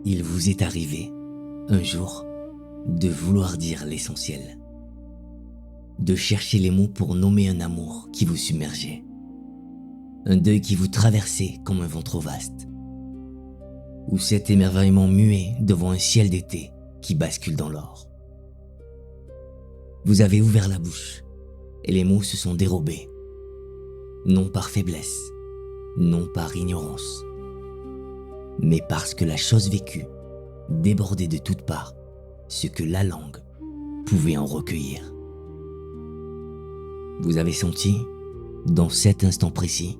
Il vous est arrivé, un jour, de vouloir dire l'essentiel, de chercher les mots pour nommer un amour qui vous submergeait, un deuil qui vous traversait comme un vent trop vaste, ou cet émerveillement muet devant un ciel d'été qui bascule dans l'or. Vous avez ouvert la bouche et les mots se sont dérobés, non par faiblesse, non par ignorance, mais parce que la chose vécue débordait de toutes parts ce que la langue pouvait en recueillir. Vous avez senti, dans cet instant précis,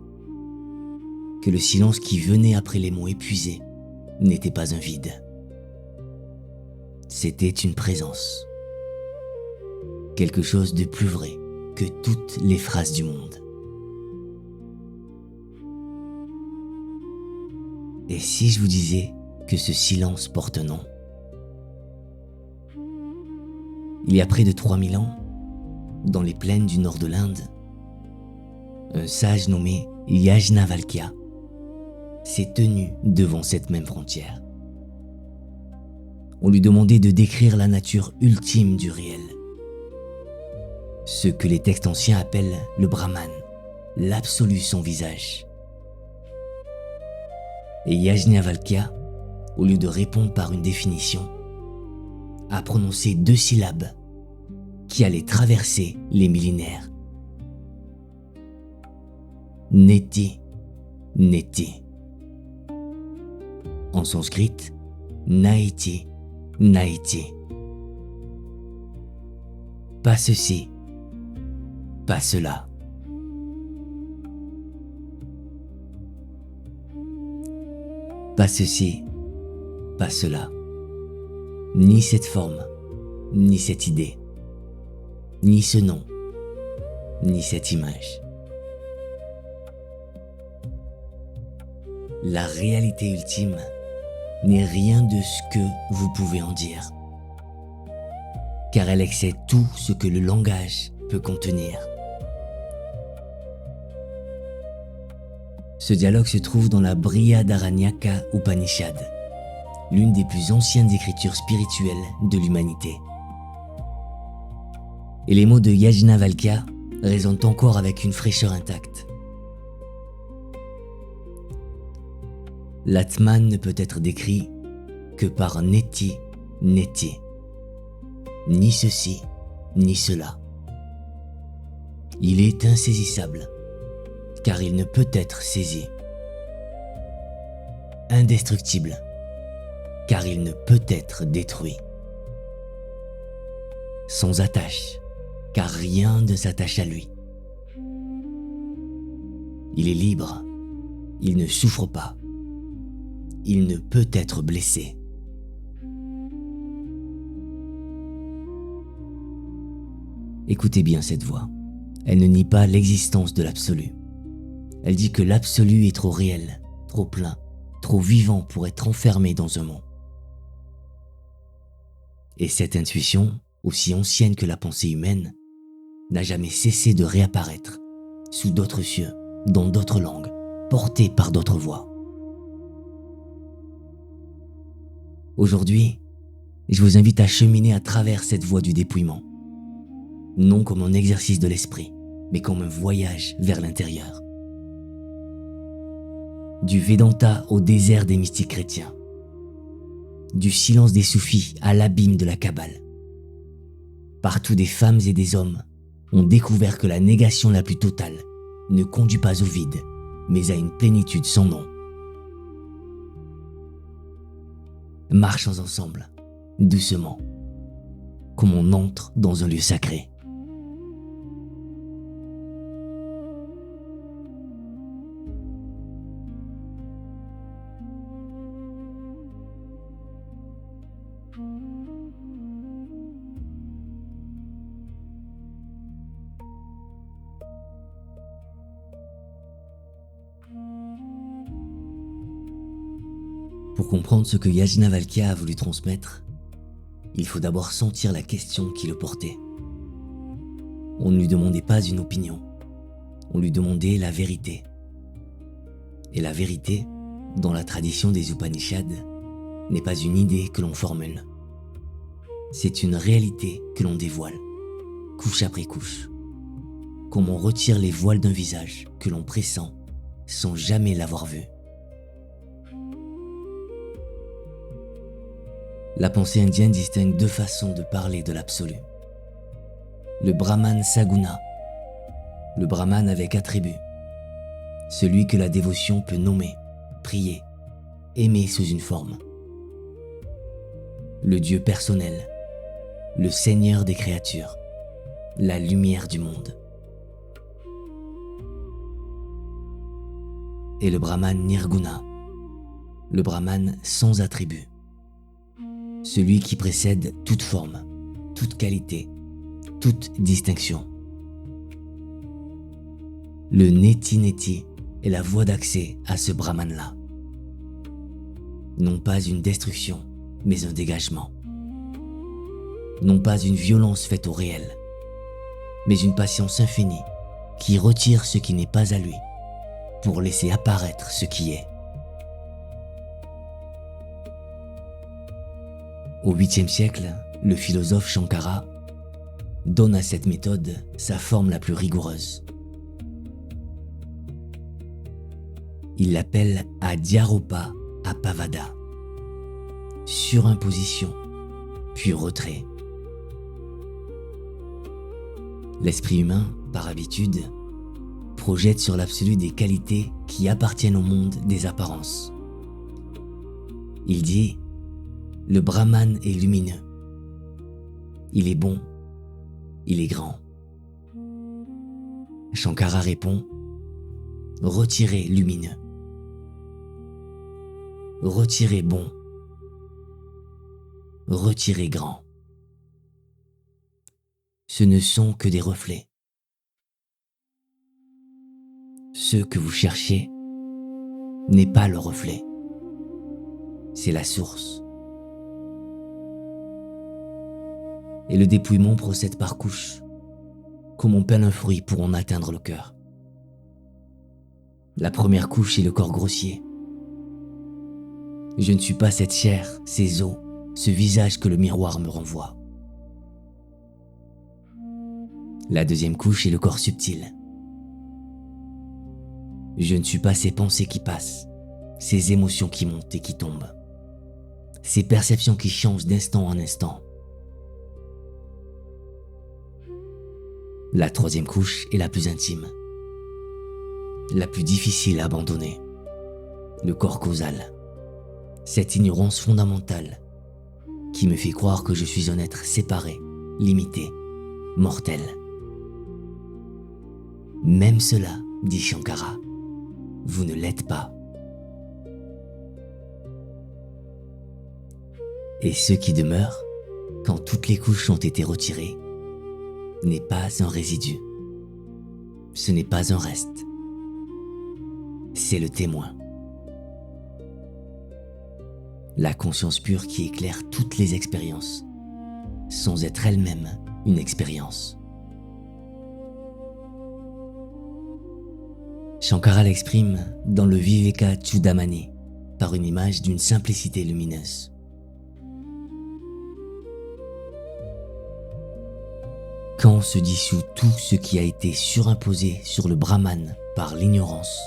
que le silence qui venait après les mots épuisés n'était pas un vide. C'était une présence, quelque chose de plus vrai que toutes les phrases du monde. Et si je vous disais que ce silence porte un nom? Il y a près de 3000 ans, dans les plaines du nord de l'Inde, un sage nommé Yajnavalkya s'est tenu devant cette même frontière. On lui demandait de décrire la nature ultime du réel, ce que les textes anciens appellent le Brahman, l'absolu sans visage. Et Yajnavalkya, au lieu de répondre par une définition, a prononcé 2 syllabes qui allaient traverser les millénaires. Neti, neti. En sanskrit, naiti, naiti. Pas ceci, pas cela. Pas ceci, pas cela. Ni cette forme, ni cette idée, ni ce nom, ni cette image. La réalité ultime n'est rien de ce que vous pouvez en dire, car elle excède tout ce que le langage peut contenir. Ce dialogue se trouve dans la Brihadaranyaka Upanishad, l'une des plus anciennes écritures spirituelles de l'humanité. Et les mots de Yajnavalkya résonnent encore avec une fraîcheur intacte. L'Atman ne peut être décrit que par neti, neti. Ni ceci, ni cela. Il est insaisissable, car il ne peut être saisi. Indestructible, car il ne peut être détruit. Sans attache, car rien ne s'attache à lui. Il est libre, il ne souffre pas, il ne peut être blessé. Écoutez bien cette voix, elle ne nie pas l'existence de l'absolu. Elle dit que l'absolu est trop réel, trop plein, trop vivant pour être enfermé dans un mot. Et cette intuition, aussi ancienne que la pensée humaine, n'a jamais cessé de réapparaître, sous d'autres cieux, dans d'autres langues, portée par d'autres voix. Aujourd'hui, je vous invite à cheminer à travers cette voie du dépouillement, non comme un exercice de l'esprit, mais comme un voyage vers l'intérieur. Du Vedanta au désert des mystiques chrétiens, du silence des soufis à l'abîme de la Kabbale. Partout des femmes et des hommes ont découvert que la négation la plus totale ne conduit pas au vide, mais à une plénitude sans nom. Marchons ensemble, doucement, comme on entre dans un lieu sacré. Pour comprendre ce que Yajnavalkya a voulu transmettre, il faut d'abord sentir la question qui le portait. On ne lui demandait pas une opinion, on lui demandait la vérité. Et la vérité, dans la tradition des Upanishads, n'est pas une idée que l'on formule. C'est une réalité que l'on dévoile, couche après couche, comme on retire les voiles d'un visage que l'on pressent sans jamais l'avoir vu. La pensée indienne distingue deux façons de parler de l'absolu. Le Brahman Saguna, le Brahman avec attribut, celui que la dévotion peut nommer, prier, aimer sous une forme. Le Dieu personnel, le Seigneur des créatures, la lumière du monde. Et le Brahman Nirguna, le Brahman sans attribut, celui qui précède toute forme, toute qualité, toute distinction. Le Neti Neti est la voie d'accès à ce Brahman-là. Non pas une destruction, mais un dégagement. Non pas une violence faite au réel, mais une patience infinie qui retire ce qui n'est pas à lui pour laisser apparaître ce qui est. Au 8e siècle, le philosophe Shankara donne à cette méthode sa forme la plus rigoureuse. Il l'appelle Adhyaropa Apavada, surimposition, puis retrait. L'esprit humain, par habitude, projette sur l'absolu des qualités qui appartiennent au monde des apparences. Il dit « Le Brahman est lumineux. Il est bon. Il est grand. » Shankara répond « Retirez lumineux. Retirez bon. Retirez grand. Ce ne sont que des reflets. Ce que vous cherchez n'est pas le reflet, c'est la source. Et le dépouillement procède par couches, comme on pèle un fruit pour en atteindre le cœur. La première couche est le corps grossier. Je ne suis pas cette chair, ces os, ce visage que le miroir me renvoie. La deuxième couche est le corps subtil. Je ne suis pas ces pensées qui passent, ces émotions qui montent et qui tombent, ces perceptions qui changent d'instant en instant. La troisième couche est la plus intime, la plus difficile à abandonner, le corps causal, cette ignorance fondamentale qui me fait croire que je suis un être séparé, limité, mortel. Même cela, dit Shankara, vous ne l'êtes pas. Et ce qui demeure, quand toutes les couches ont été retirées, n'est pas un résidu. Ce n'est pas un reste. C'est le témoin. La conscience pure qui éclaire toutes les expériences, sans être elle-même une expérience. Shankara l'exprime dans le Viveka Chudamani par une image d'une simplicité lumineuse. Quand se dissout tout ce qui a été surimposé sur le Brahman par l'ignorance,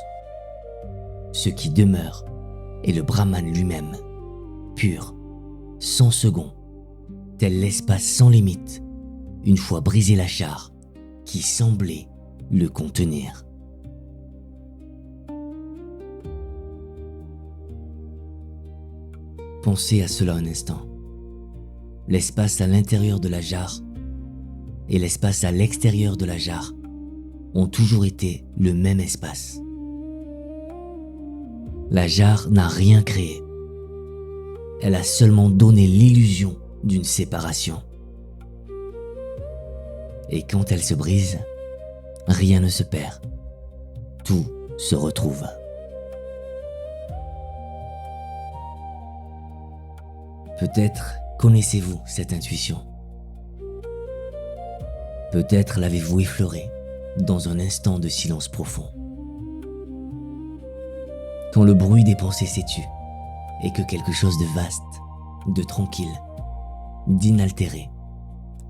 ce qui demeure est le Brahman lui-même, pur, sans second, tel l'espace sans limite, une fois brisé la char qui semblait le contenir. Pensez à cela un instant. L'espace à l'intérieur de la jarre et l'espace à l'extérieur de la jarre ont toujours été le même espace. La jarre n'a rien créé. Elle a seulement donné l'illusion d'une séparation. Et quand elle se brise, rien ne se perd. Tout se retrouve. Peut-être connaissez-vous cette intuition. Peut-être l'avez-vous effleurée dans un instant de silence profond. Quand le bruit des pensées s'étue et que quelque chose de vaste, de tranquille, d'inaltéré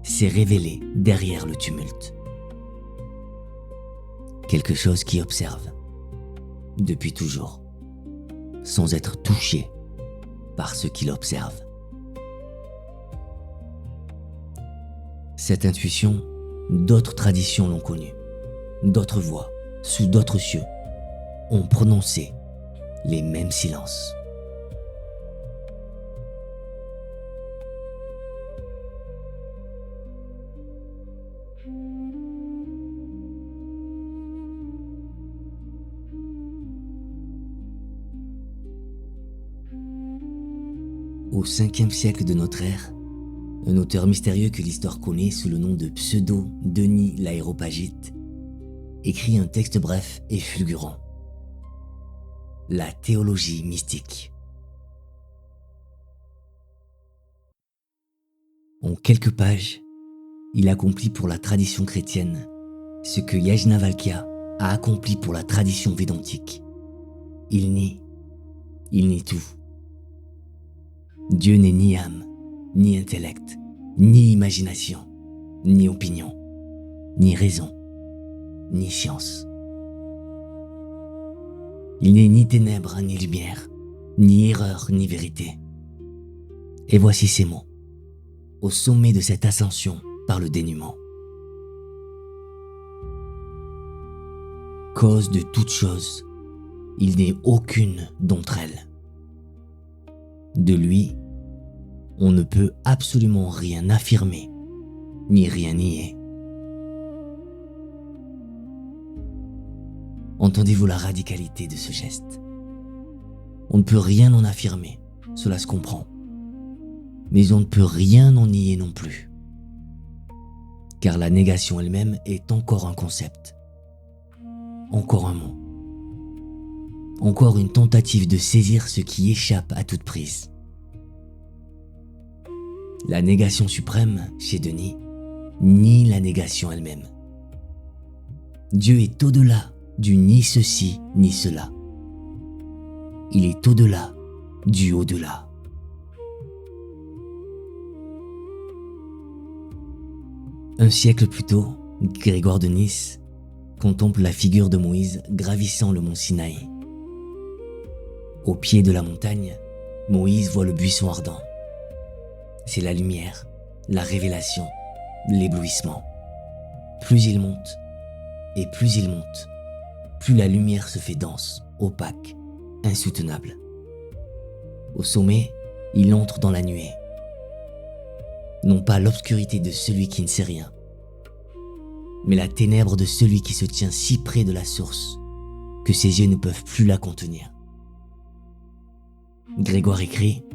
s'est révélé derrière le tumulte. Quelque chose qui observe, depuis toujours, sans être touché par ce qu'il observe. Cette intuition, d'autres traditions l'ont connue, d'autres voix, sous d'autres cieux, ont prononcé les mêmes silences. Au 5e siècle de notre ère, un auteur mystérieux que l'histoire connaît sous le nom de Pseudo-Denis l'Aréopagite écrit un texte bref et fulgurant. La théologie mystique. En quelques pages, il accomplit pour la tradition chrétienne ce que Yajnavalkya a accompli pour la tradition védantique. Il nie tout. Dieu n'est ni âme, ni intellect, ni imagination, ni opinion, ni raison, ni science. Il n'est ni ténèbres, ni lumière, ni erreur, ni vérité. Et voici ces mots, au sommet de cette ascension par le dénuement. Cause de toute chose, il n'est aucune d'entre elles. De lui, on ne peut absolument rien affirmer, ni rien nier. Entendez-vous la radicalité de ce geste? On ne peut rien en affirmer, cela se comprend. Mais on ne peut rien en nier non plus. Car la négation elle-même est encore un concept. Encore un mot. Encore une tentative de saisir ce qui échappe à toute prise. La négation suprême, chez Denis, nie la négation elle-même. Dieu est au-delà du ni ceci ni cela. Il est au-delà du au-delà. Un siècle plus tôt, Grégoire de Nice contemple la figure de Moïse gravissant le mont Sinaï. Au pied de la montagne, Moïse voit le buisson ardent. C'est la lumière, la révélation, l'éblouissement. Plus il monte, et plus il monte, plus la lumière se fait dense, opaque, insoutenable. Au sommet, il entre dans la nuée. Non pas l'obscurité de celui qui ne sait rien, mais la ténèbre de celui qui se tient si près de la source que ses yeux ne peuvent plus la contenir. Grégoire écrit :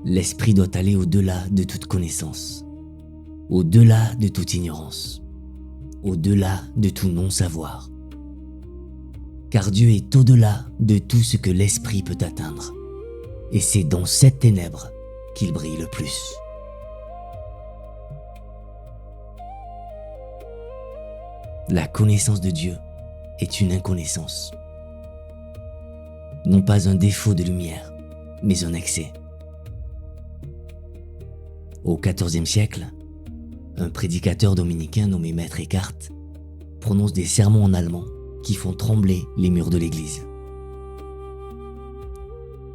l'esprit doit aller au-delà de toute connaissance, au-delà de toute ignorance, au-delà de tout non-savoir. Car Dieu est au-delà de tout ce que l'esprit peut atteindre. Et c'est dans cette ténèbre qu'il brille le plus. La connaissance de Dieu est une inconnaissance. Non pas un défaut de lumière, mais un excès. Au XIVe siècle, un prédicateur dominicain nommé Maître Eckhart prononce des sermons en allemand qui font trembler les murs de l'église.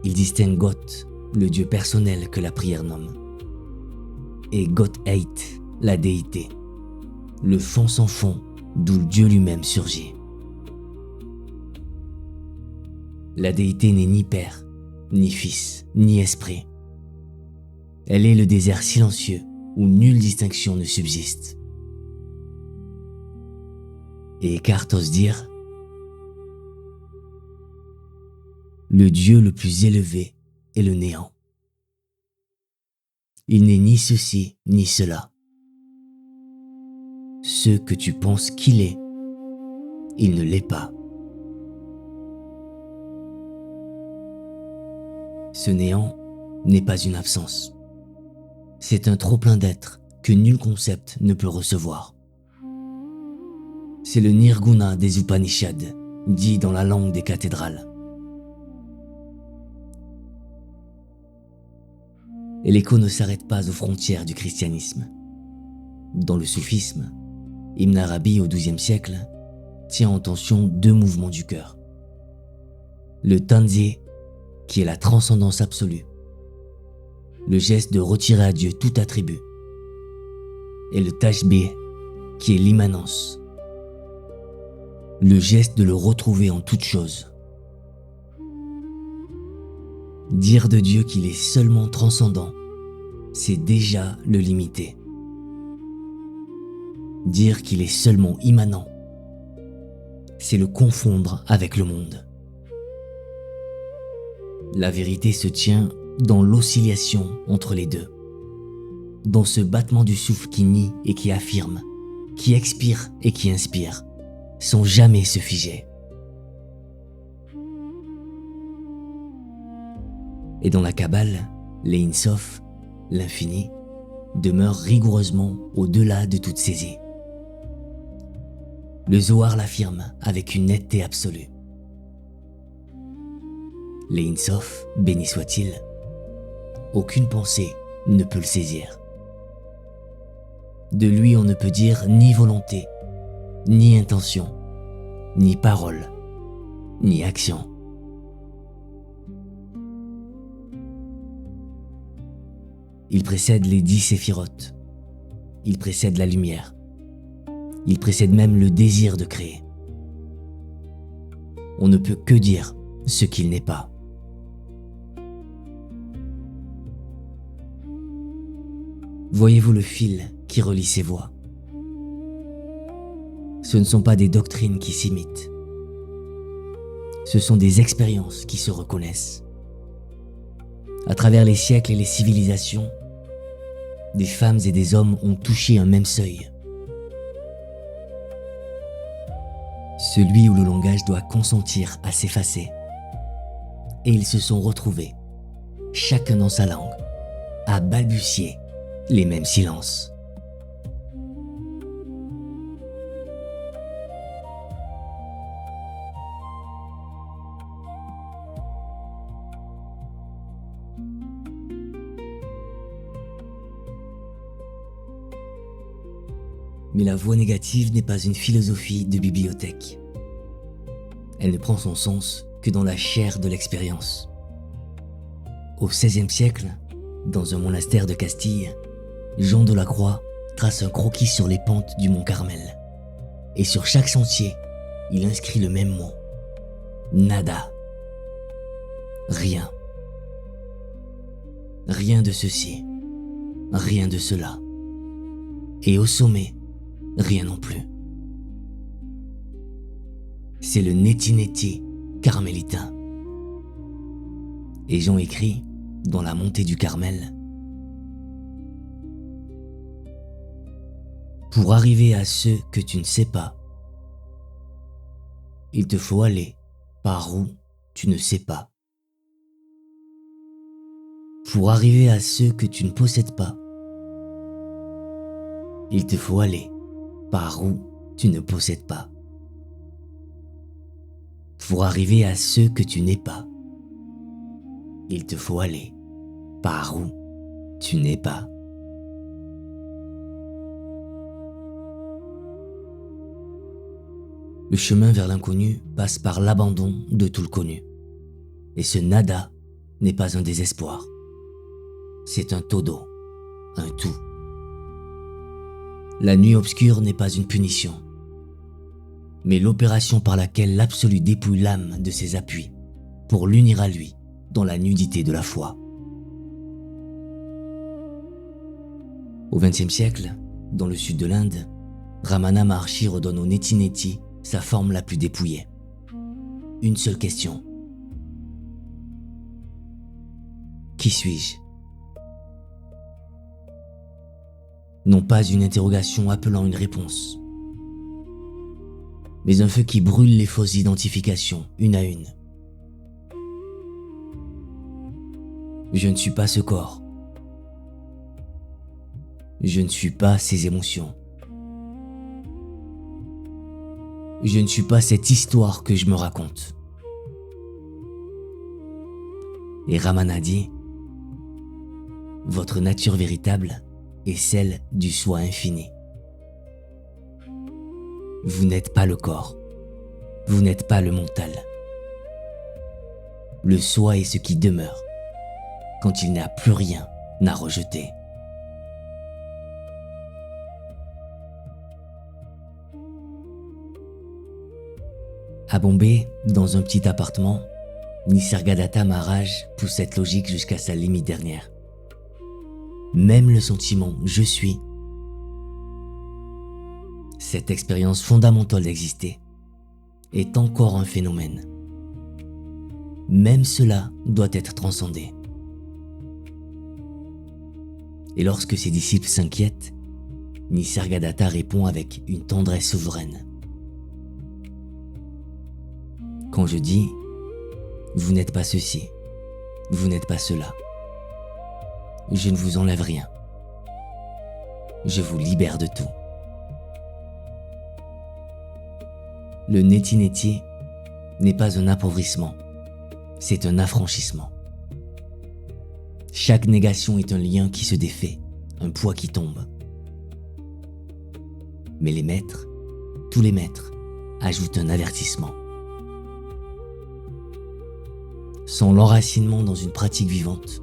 Il distingue Gott, le Dieu personnel que la prière nomme, et Gottheit, la déité, le fond sans fond d'où Dieu lui-même surgit. La déité n'est ni père, ni fils, ni esprit. Elle est le désert silencieux où nulle distinction ne subsiste. Et Eckhart ose dire : le Dieu le plus élevé est le néant. Il n'est ni ceci ni cela. Ce que tu penses qu'il est, il ne l'est pas. Ce néant n'est pas une absence. C'est un trop-plein d'être que nul concept ne peut recevoir. C'est le Nirguna des Upanishads, dit dans la langue des cathédrales. Et l'écho ne s'arrête pas aux frontières du christianisme. Dans le soufisme, Ibn Arabi au XIIe siècle tient en tension deux mouvements du cœur. Le tanzih, qui est la transcendance absolue, le geste de retirer à Dieu tout attribut, et le tashbih, qui est l'immanence, le geste de le retrouver en toute chose. Dire de Dieu qu'il est seulement transcendant, c'est déjà le limiter. Dire qu'il est seulement immanent, c'est le confondre avec le monde. La vérité se tient dans l'oscillation entre les deux, dans ce battement du souffle qui nie et qui affirme, qui expire et qui inspire, sans jamais se figer. Et dans la Kabbale, l'Ein Sof, l'infini, demeure rigoureusement au-delà de toute saisie. Le Zohar l'affirme avec une netteté absolue. L'Ein Sof, béni soit-il, aucune pensée ne peut le saisir. De lui on ne peut dire ni volonté, ni intention, ni parole, ni action. Il précède les 10 séphirotes, il précède la lumière, il précède même le désir de créer. On ne peut que dire ce qu'il n'est pas. Voyez-vous le fil qui relie ces voix? Ce ne sont pas des doctrines qui s'imitent. Ce sont des expériences qui se reconnaissent. À travers les siècles et les civilisations, des femmes et des hommes ont touché un même seuil. Celui où le langage doit consentir à s'effacer. Et ils se sont retrouvés, chacun dans sa langue, à balbutier les mêmes silences. Mais la voix négative n'est pas une philosophie de bibliothèque. Elle ne prend son sens que dans la chair de l'expérience. Au XVIe siècle, dans un monastère de Castille, Jean de la Croix trace un croquis sur les pentes du mont Carmel. Et sur chaque sentier, il inscrit le même mot. Nada. Rien. Rien de ceci. Rien de cela. Et au sommet, rien non plus. C'est le Neti carmélitain. Et Jean écrit, dans la montée du Carmel, pour arriver à ce que tu ne sais pas, il te faut aller par où tu ne sais pas. Pour arriver à ce que tu ne possèdes pas, il te faut aller par où tu ne possèdes pas. Pour arriver à ce que tu n'es pas, il te faut aller par où tu n'es pas. Le chemin vers l'inconnu passe par l'abandon de tout le connu. Et ce nada n'est pas un désespoir. C'est un todo, un tout. La nuit obscure n'est pas une punition, mais l'opération par laquelle l'absolu dépouille l'âme de ses appuis pour l'unir à lui dans la nudité de la foi. Au XXe siècle, dans le sud de l'Inde, Ramana Maharshi redonne au Neti sa forme la plus dépouillée. Une seule question. Qui suis-je? Non pas une interrogation appelant une réponse, mais un feu qui brûle les fausses identifications, une à une. Je ne suis pas ce corps. Je ne suis pas ces émotions. Je ne suis pas cette histoire que je me raconte. Et Ramana dit, votre nature véritable est celle du soi infini. Vous n'êtes pas le corps, vous n'êtes pas le mental. Le soi est ce qui demeure quand il n'y a plus rien à rejeter. À Bombay, dans un petit appartement, Nisargadatta Maharaj pousse cette logique jusqu'à sa limite dernière. Même le sentiment « je suis », cette expérience fondamentale d'exister, est encore un phénomène. Même cela doit être transcendé. Et lorsque ses disciples s'inquiètent, Nisargadatta répond avec une tendresse souveraine. Quand je dis « vous n'êtes pas ceci, vous n'êtes pas cela », je ne vous enlève rien. Je vous libère de tout. Le neti-neti n'est pas un appauvrissement, c'est un affranchissement. Chaque négation est un lien qui se défait, un poids qui tombe. Mais les maîtres, tous les maîtres, ajoutent un avertissement. Sans l'enracinement dans une pratique vivante,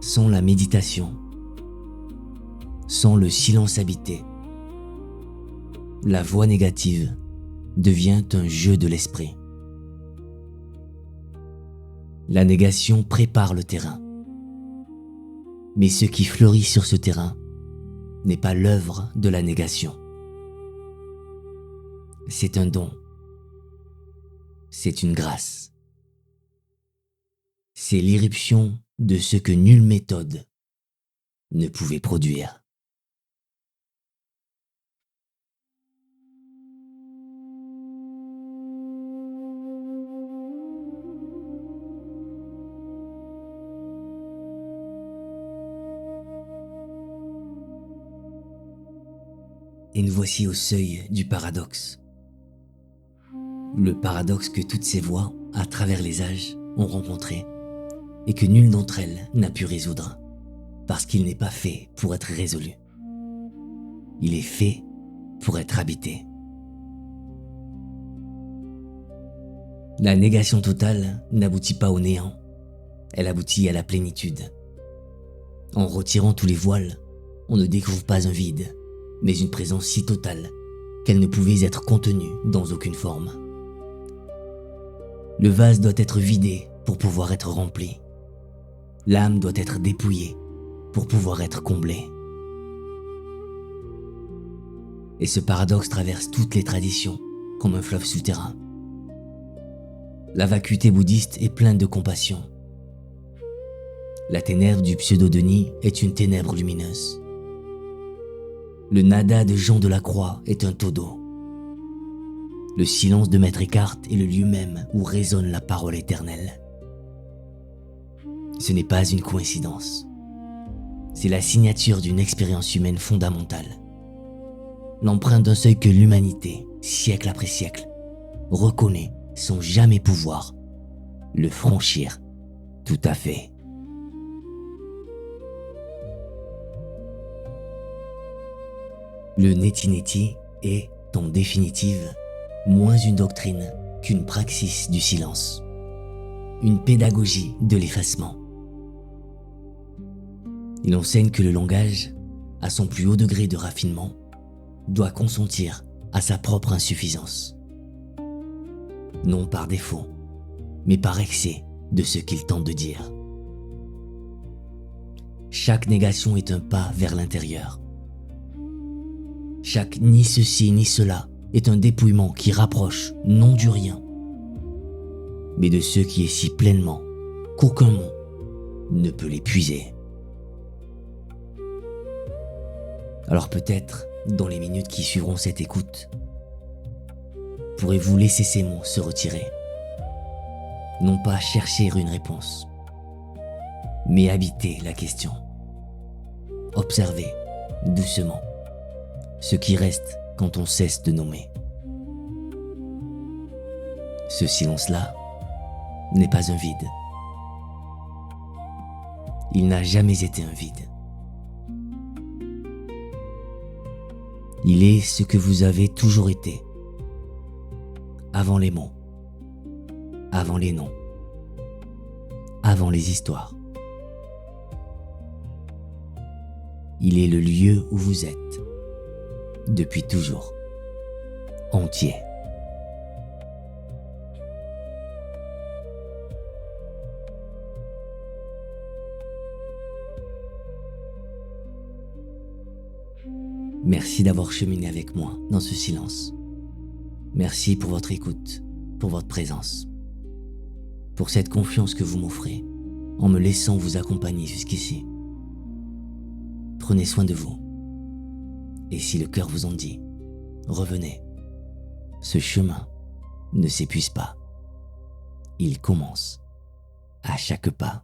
sans la méditation, sans le silence habité, la voix négative devient un jeu de l'esprit. La négation prépare le terrain. Mais ce qui fleurit sur ce terrain n'est pas l'œuvre de la négation. C'est un don. C'est une grâce. C'est l'irruption de ce que nulle méthode ne pouvait produire. Et nous voici au seuil du paradoxe. Le paradoxe que toutes ces voix, à travers les âges, ont rencontré et que nulle d'entre elles n'a pu résoudre, parce qu'il n'est pas fait pour être résolu. Il est fait pour être habité. La négation totale n'aboutit pas au néant, elle aboutit à la plénitude. En retirant tous les voiles, on ne découvre pas un vide, mais une présence si totale qu'elle ne pouvait être contenue dans aucune forme. Le vase doit être vidé pour pouvoir être rempli. L'âme doit être dépouillée pour pouvoir être comblée. Et ce paradoxe traverse toutes les traditions comme un fleuve souterrain. La vacuité bouddhiste est pleine de compassion. La ténèbre du pseudo-Denis est une ténèbre lumineuse. Le nada de Jean de la Croix est un taux d'eau. Le silence de Maître Eckhart est le lieu même où résonne la parole éternelle. Ce n'est pas une coïncidence. C'est la signature d'une expérience humaine fondamentale. L'empreinte d'un seuil que l'humanité, siècle après siècle, reconnaît sans jamais pouvoir le franchir tout à fait. Le neti-neti est, en définitive, moins une doctrine qu'une praxis du silence, une pédagogie de l'effacement. Il enseigne que le langage, à son plus haut degré de raffinement, doit consentir à sa propre insuffisance. Non par défaut, mais par excès de ce qu'il tente de dire. Chaque négation est un pas vers l'intérieur. Chaque ni ceci ni cela est un dépouillement qui rapproche non du rien, mais de ce qui est si pleinement qu'aucun mot ne peut l'épuiser. Alors peut-être, dans les minutes qui suivront cette écoute, pourrez-vous laisser ces mots se retirer, non pas chercher une réponse, mais habiter la question. Observez doucement ce qui reste quand on cesse de nommer. Ce silence-là n'est pas un vide. Il n'a jamais été un vide. Il est ce que vous avez toujours été. Avant les mots, avant les noms, avant les histoires. Il est le lieu où vous êtes, depuis toujours, entier. Merci d'avoir cheminé avec moi dans ce silence. Merci pour votre écoute, pour votre présence, pour cette confiance que vous m'offrez en me laissant vous accompagner jusqu'ici. Prenez soin de vous. Et si le cœur vous en dit, revenez. Ce chemin ne s'épuise pas. Il commence à chaque pas.